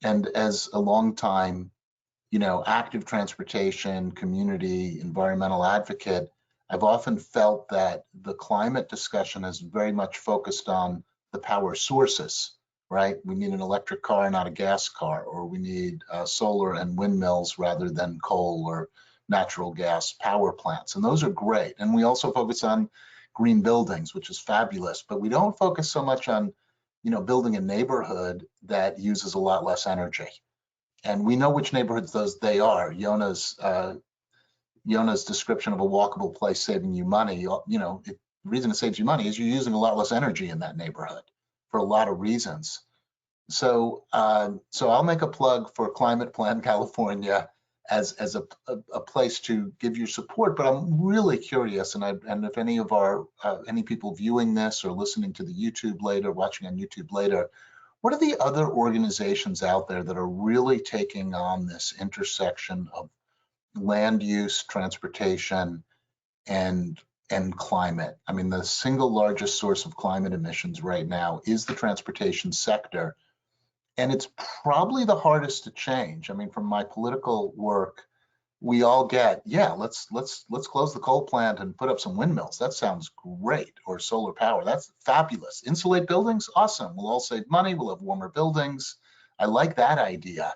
And as a longtime, active transportation, community, environmental advocate, I've often felt that the climate discussion is very much focused on the power sources, right? We need an electric car, not a gas car, or we need solar and windmills rather than coal or natural gas power plants. And those are great. And we also focus on green buildings, which is fabulous, but we don't focus so much on, building a neighborhood that uses a lot less energy. And we know which neighborhoods they are. Yonah's description of a walkable place saving you money, the reason it saves you money is you're using a lot less energy in that neighborhood for a lot of reasons. So I'll make a plug for Climate Plan California as a place to give your support. But I'm really curious, and if any of any people viewing this or listening to the YouTube later, watching on YouTube later, what are the other organizations out there that are really taking on this intersection of land use, transportation, and climate? I mean, the single largest source of climate emissions right now is the transportation sector. And it's probably the hardest to change. I mean, from my political work, we all get, yeah, let's close the coal plant and put up some windmills. That sounds great. Or solar power. That's fabulous. Insulate buildings, awesome. We'll all save money. We'll have warmer buildings. I like that idea.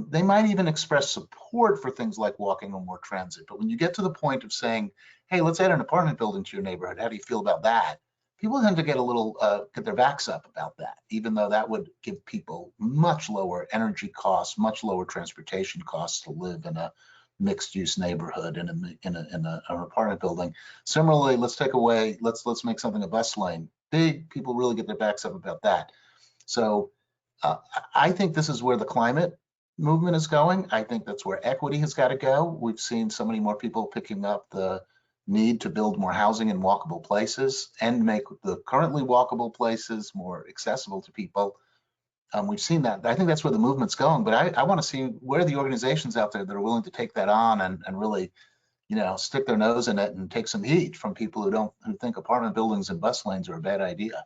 They might even express support for things like walking or more transit. But when you get to the point of saying, hey, let's add an apartment building to your neighborhood, how do you feel about that? People tend to get a little, get their backs up about that, even though that would give people much lower energy costs, much lower transportation costs to live in a mixed use neighborhood in an apartment building. Similarly, let's make something a bus lane. People really get their backs up about that. So I think this is where the climate movement is going. I think that's where equity has got to go. We've seen so many more people picking up the need to build more housing in walkable places and make the currently walkable places more accessible to people. We've seen that. I think that's where the movement's going, but I want to see where are the organizations out there that are willing to take that on and really, you know, stick their nose in it and take some heat from people who think apartment buildings and bus lanes are a bad idea.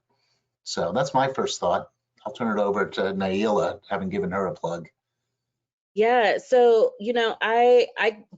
So that's my first thought. I'll turn it over to Nailah, having given her a plug. Yeah, so you know, I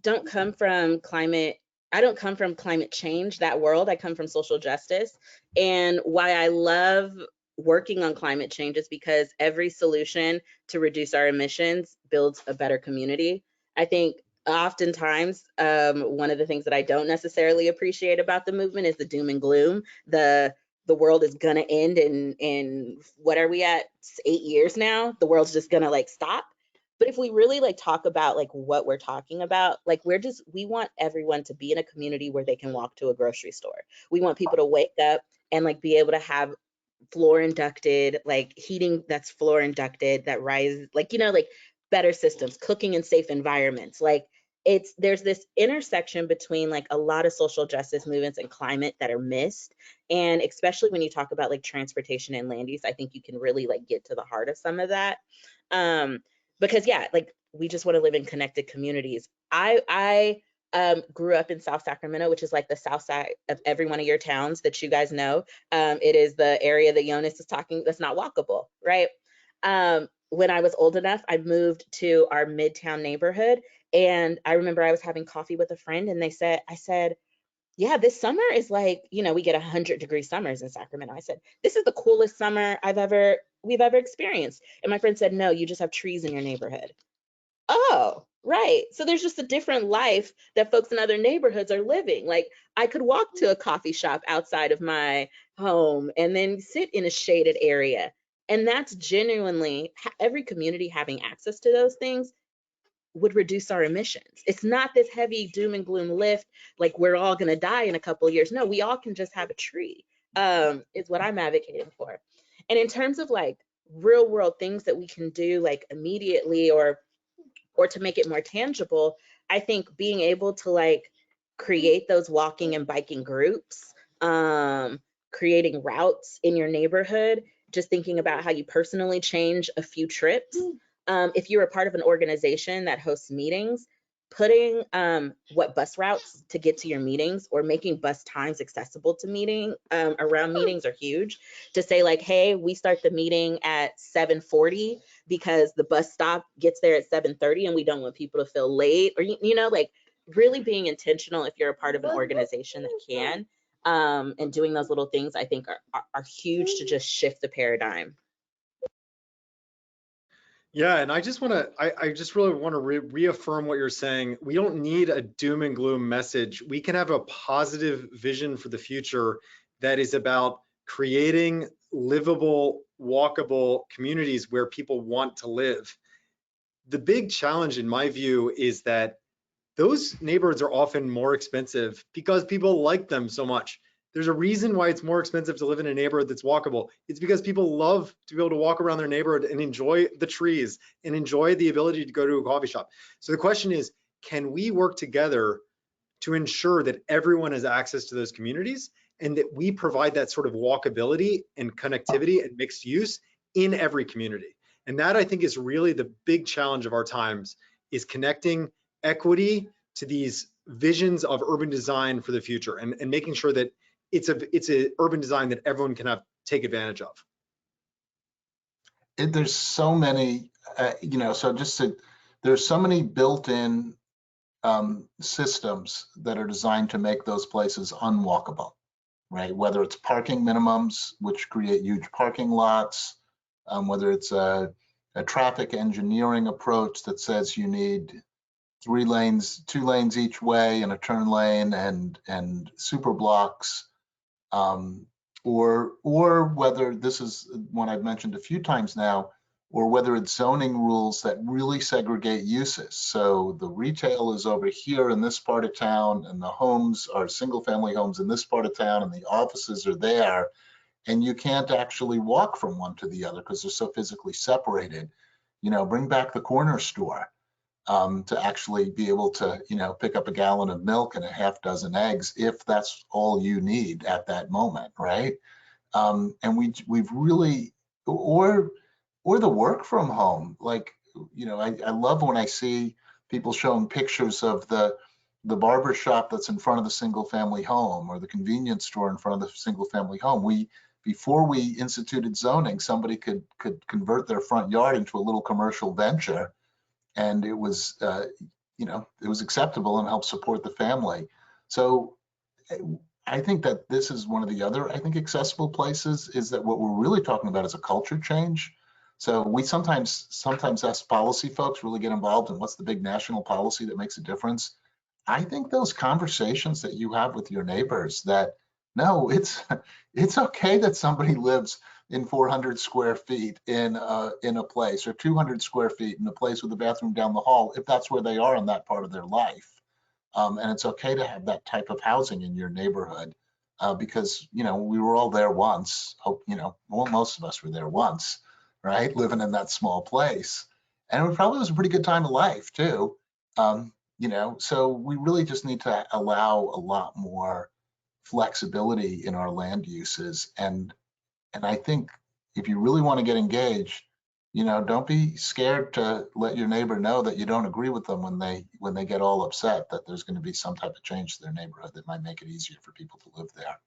don't come from climate. I don't come from climate change, that world. I come from social justice. And why I love working on climate change is because every solution to reduce our emissions builds a better community. I think oftentimes one of the things that I don't necessarily appreciate about the movement is the doom and gloom. The world is gonna end in what are we at, 8 years now? The world's just gonna like stop. But if we really like talk about like what we're talking about, like we want everyone to be in a community where they can walk to a grocery store. We want people to wake up and like be able to have floor inducted, like heating that's floor inducted, that rises, like, you know, like better systems, cooking in safe environments. Like there's this intersection between like a lot of social justice movements and climate that are missed. And especially when you talk about like transportation and land use, I think you can really like get to the heart of some of that. Because yeah, like we just want to live in connected communities. I grew up in South Sacramento, which is like the south side of every one of your towns that you guys know. It is the area that Jonas is talking that's not walkable, right? When I was old enough, I moved to our Midtown neighborhood, and I remember I was having coffee with a friend, and I said, yeah, this summer is like, you know, we get 100-degree summers in Sacramento. I said, this is the coolest summer we've ever experienced. And my friend said, no, you just have trees in your neighborhood. Oh, right. So there's just a different life that folks in other neighborhoods are living. Like I could walk to a coffee shop outside of my home and then sit in a shaded area. And that's genuinely every community having access to those things would reduce our emissions. It's not this heavy doom and gloom lift, like we're all going to die in a couple of years. No, we all can just have a tree, is what I'm advocating for. And in terms of like real world things that we can do like immediately or to make it more tangible, I think being able to like create those walking and biking groups, creating routes in your neighborhood, just thinking about how you personally change a few trips. If you're a part of an organization that hosts meetings, putting what bus routes to get to your meetings or making bus times accessible to around meetings are huge. To say like, hey, we start the meeting at 7:40 because the bus stop gets there at 7:30 and we don't want people to feel late, or you know, like really being intentional if you're a part of an organization that can, and doing those little things I think are huge to just shift the paradigm. Yeah, and I just really want to reaffirm what you're saying. We don't need a doom and gloom message. We can have a positive vision for the future that is about creating livable, walkable communities where people want to live. The big challenge, in my view, is that those neighborhoods are often more expensive because people like them so much. There's a reason why it's more expensive to live in a neighborhood that's walkable. It's because people love to be able to walk around their neighborhood and enjoy the trees and enjoy the ability to go to a coffee shop. So the question is, can we work together to ensure that everyone has access to those communities and that we provide that sort of walkability and connectivity and mixed use in every community? And that, I think, is really the big challenge of our times, is connecting equity to these visions of urban design for the future, and making sure that it's a urban design that everyone can take advantage of. There's so many, you know, there's so many built-in systems that are designed to make those places unwalkable, right? Whether it's parking minimums, which create huge parking lots, whether it's a traffic engineering approach that says you need 2 lanes each way and a turn lane and super blocks, or whether this is one I've mentioned a few times now, or whether it's zoning rules that really segregate uses. So the retail is over here in this part of town, and the homes are single family homes in this part of town, and the offices are there. and you can't actually walk from one to the other because they're so physically separated. Bring back the corner store to actually be able to, pick up a gallon of milk and a half dozen eggs if that's all you need at that moment, right? And we've really, or the work from home, like, I love when I see people showing pictures of the barber shop that's in front of the single family home or the convenience store in front of the single family home. Before we instituted zoning, somebody could convert their front yard into a little commercial venture, and it was it was acceptable and helped support the family. So I think that this is one of the other, accessible places, is that what we're really talking about is a culture change. So we sometimes us policy folks really get involved in what's the big national policy that makes a difference. I think those conversations that you have with your neighbors, that no, it's okay that somebody lives in 400 square feet in a place, or 200 square feet in a place with a bathroom down the hall, if that's where they are in that part of their life. And it's okay to have that type of housing in your neighborhood, because we were all there once. Well, most of us were there once, right? Living in that small place, and it probably was a pretty good time of life too. So we really just need to allow a lot more flexibility in our land uses. And I think if you really want to get engaged, don't be scared to let your neighbor know that you don't agree with them when they get all upset, that there's going to be some type of change to their neighborhood that might make it easier for people to live there.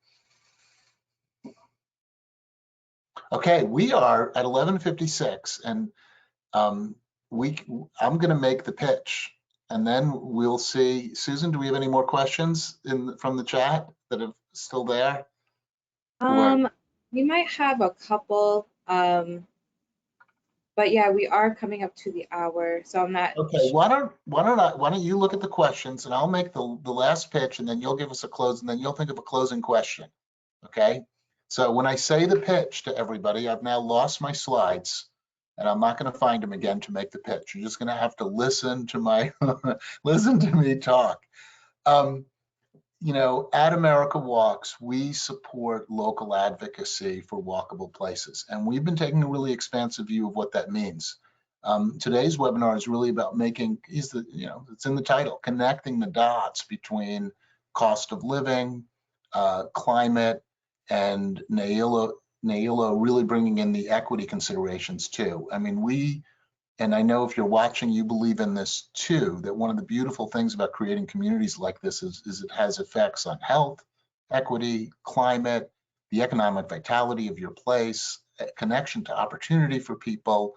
Okay, we are at 11:56, and I'm going to make the pitch, and then we'll see. Susan, do we have any more questions from the chat that are still there? We might have a couple, but yeah, we are coming up to the hour, so I'm not. Okay, why don't you look at the questions, and I'll make the last pitch, and then you'll give us a close, and then you'll think of a closing question. Okay, so when I say the pitch to everybody, I've now lost my slides, and I'm not going to find them again to make the pitch. You're just going to have to listen to my listen to me talk. At America Walks, we support local advocacy for walkable places, and we've been taking a really expansive view of what that means. Today's webinar is really about it's in the title, connecting the dots between cost of living, climate, and Nailah really bringing in the equity considerations too. And I know if you're watching, you believe in this too, that one of the beautiful things about creating communities like this is it has effects on health, equity, climate, the economic vitality of your place, connection to opportunity for people.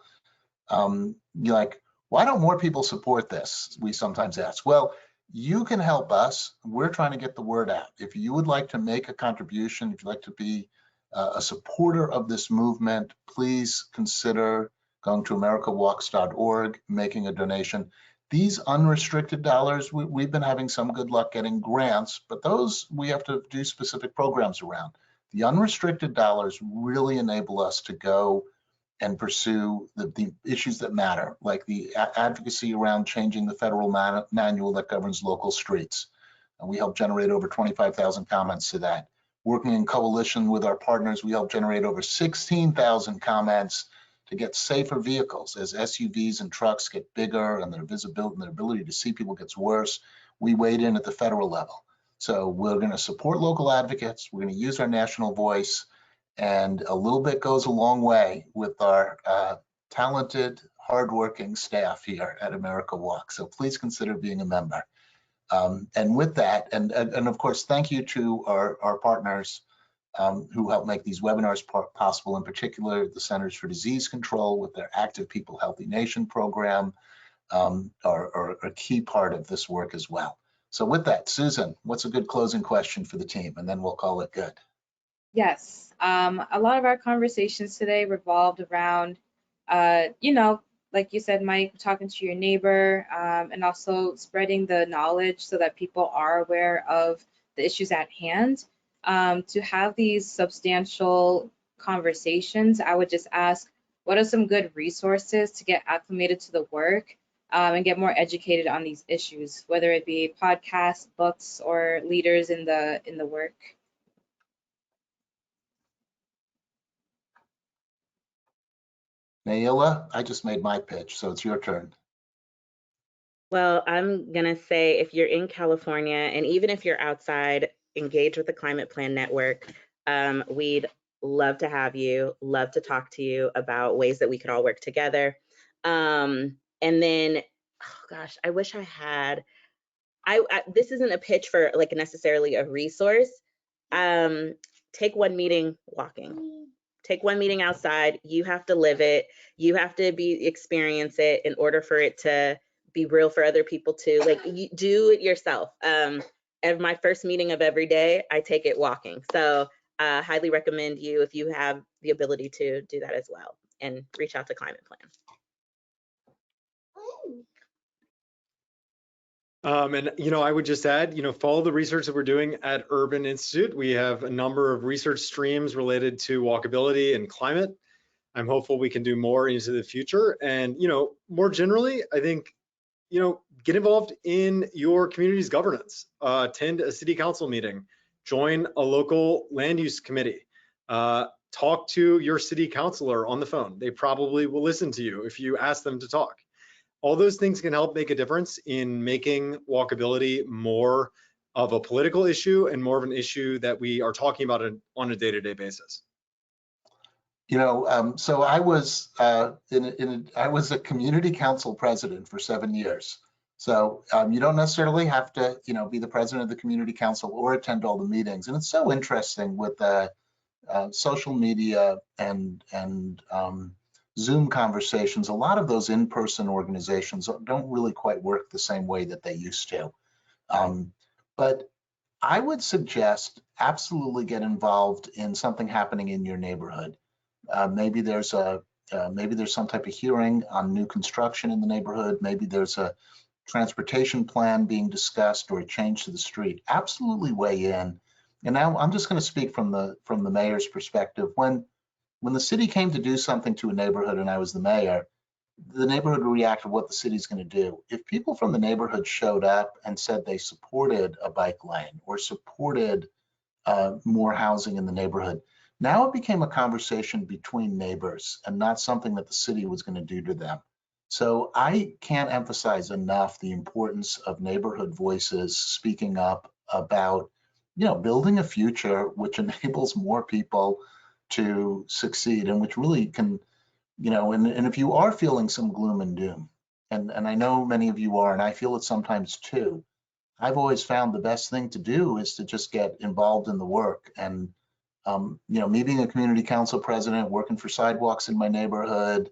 You're like, why don't more people support this? We sometimes ask. Well, you can help us. We're trying to get the word out. If you would like to make a contribution, if you'd like to be a supporter of this movement, please consider going to americawalks.org, making a donation. These unrestricted dollars, we've been having some good luck getting grants, but those we have to do specific programs around. The unrestricted dollars really enable us to go and pursue the issues that matter, like the advocacy around changing the federal manual that governs local streets. And we helped generate over 25,000 comments to that. Working in coalition with our partners, we helped generate over 16,000 comments to get safer vehicles. As SUVs and trucks get bigger and their visibility and their ability to see people gets worse, we weighed in at the federal level. So we're going to support local advocates. We're going to use our national voice, and a little bit goes a long way with our talented, hardworking staff here at America Walks. So please consider being a member. And with that, and of course, thank you to our partners who help make these webinars possible, in particular the Centers for Disease Control with their Active People Healthy Nation program are a key part of this work as well. So with that, Susan, what's a good closing question for the team? And then we'll call it good. Yes, a lot of our conversations today revolved around, like you said, Mike, talking to your neighbor, and also spreading the knowledge so that people are aware of the issues at hand. To have these substantial conversations, I would just ask, what are some good resources to get acclimated to the work and get more educated on these issues, whether it be podcasts, books, or leaders in the work? Nailah, I just made my pitch, so it's your turn. Well, I'm going to say if you're in California, and even if you're outside, engage with the Climate Plan Network. We'd love to have you, love to talk to you about ways that we could all work together. And then, oh gosh, I wish I had, this isn't a pitch for like necessarily a resource. Take one meeting walking. Take one meeting outside. You have to live it. You have to experience it in order for it to be real for other people too. Like, you do it yourself. At my first meeting of every day, I take it walking. So highly recommend you, if you have the ability, to do that as well, and reach out to Climate Plan. And, I would just add, follow the research that we're doing at Urban Institute. We have a number of research streams related to walkability and climate. I'm hopeful we can do more into the future. And, more generally, I think, get involved in your community's governance. Attend a city council meeting, join a local land use committee, talk to your city councilor on the phone. They probably will listen to you if you ask them to talk. All those things can help make a difference in making walkability more of a political issue and more of an issue that we are talking about on a day-to-day basis. So I was I was a community council president for 7 years. So you don't necessarily have to, be the president of the community council or attend all the meetings. And it's so interesting with social media and Zoom conversations. A lot of those in-person organizations don't really quite work the same way that they used to. But I would suggest absolutely get involved in something happening in your neighborhood. Maybe there's some type of hearing on new construction in the neighborhood. Maybe there's a transportation plan being discussed or a change to the street. Absolutely weigh in. And now I'm just going to speak from the mayor's perspective. When the city came to do something to a neighborhood and I was the mayor, the neighborhood reacted what the city's going to do. If people from the neighborhood showed up and said they supported a bike lane or supported more housing in the neighborhood, now it became a conversation between neighbors and not something that the city was going to do to them. So I can't emphasize enough the importance of neighborhood voices speaking up about, building a future which enables more people to succeed and which really can, and if you are feeling some gloom and doom, and I know many of you are, and I feel it sometimes too, I've always found the best thing to do is to just get involved in the work. And me being a community council president, working for sidewalks in my neighborhood,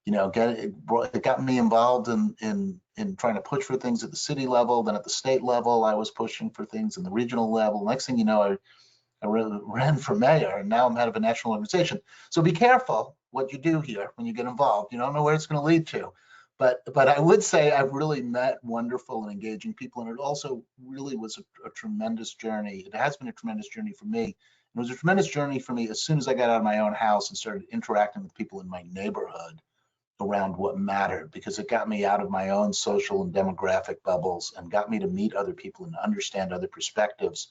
it got me involved in trying to push for things at the city level. Then at the state level, I was pushing for things in the regional level. Next thing you know, I ran for mayor, and now I'm head of a national organization. So be careful what you do here when you get involved. You don't know where it's going to lead to. But I would say I've really met wonderful and engaging people, and it also really was a tremendous journey. It has been a tremendous journey for me. It was a tremendous journey for me as soon as I got out of my own house and started interacting with people in my neighborhood around what mattered, because it got me out of my own social and demographic bubbles and got me to meet other people and understand other perspectives.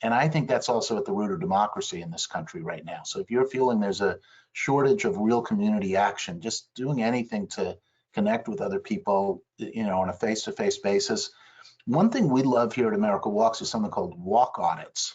And I think that's also at the root of democracy in this country right now. So if you're feeling there's a shortage of real community action, just doing anything to connect with other people, on a face-to-face basis. One thing we love here at America Walks is something called walk audits.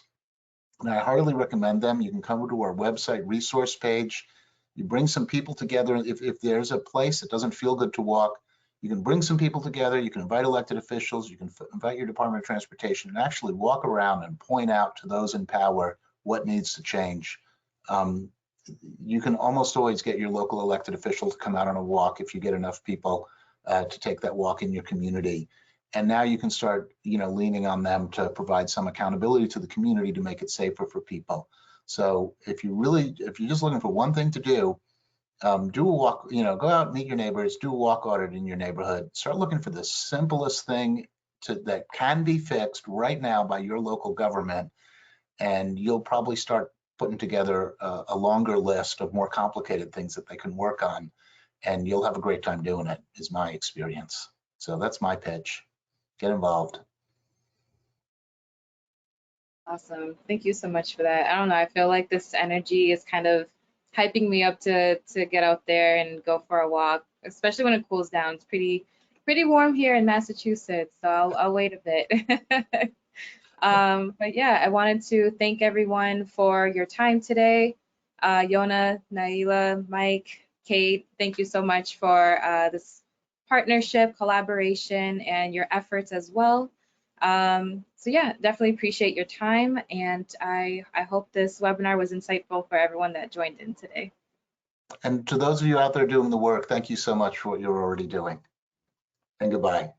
And I heartily recommend them. You can come to our website resource page. You bring some people together. If there's a place that doesn't feel good to walk, you can bring some people together. You can invite elected officials. You can invite your Department of Transportation and actually walk around and point out to those in power what needs to change. You can almost always get your local elected official to come out on a walk if you get enough people to take that walk in your community. And now you can start, leaning on them to provide some accountability to the community to make it safer for people. So if you're just looking for one thing to do, do a walk, go out and meet your neighbors, do a walk audit in your neighborhood, start looking for the simplest thing that can be fixed right now by your local government. And you'll probably start putting together a longer list of more complicated things that they can work on. And you'll have a great time doing it, is my experience. So that's my pitch. Get involved. Awesome. Thank you so much for that. I don't know, I feel like this energy is kind of hyping me up to get out there and go for a walk, especially when it cools down. It's pretty warm here in Massachusetts, so I'll wait a bit. But yeah, I wanted to thank everyone for your time today. Yonah, Nailah, Mike, Kate, thank you so much for this partnership, collaboration, and your efforts as well. So yeah, definitely appreciate your time, and I hope this webinar was insightful for everyone that joined in today. And to those of you out there doing the work, thank you so much for what you're already doing. And goodbye.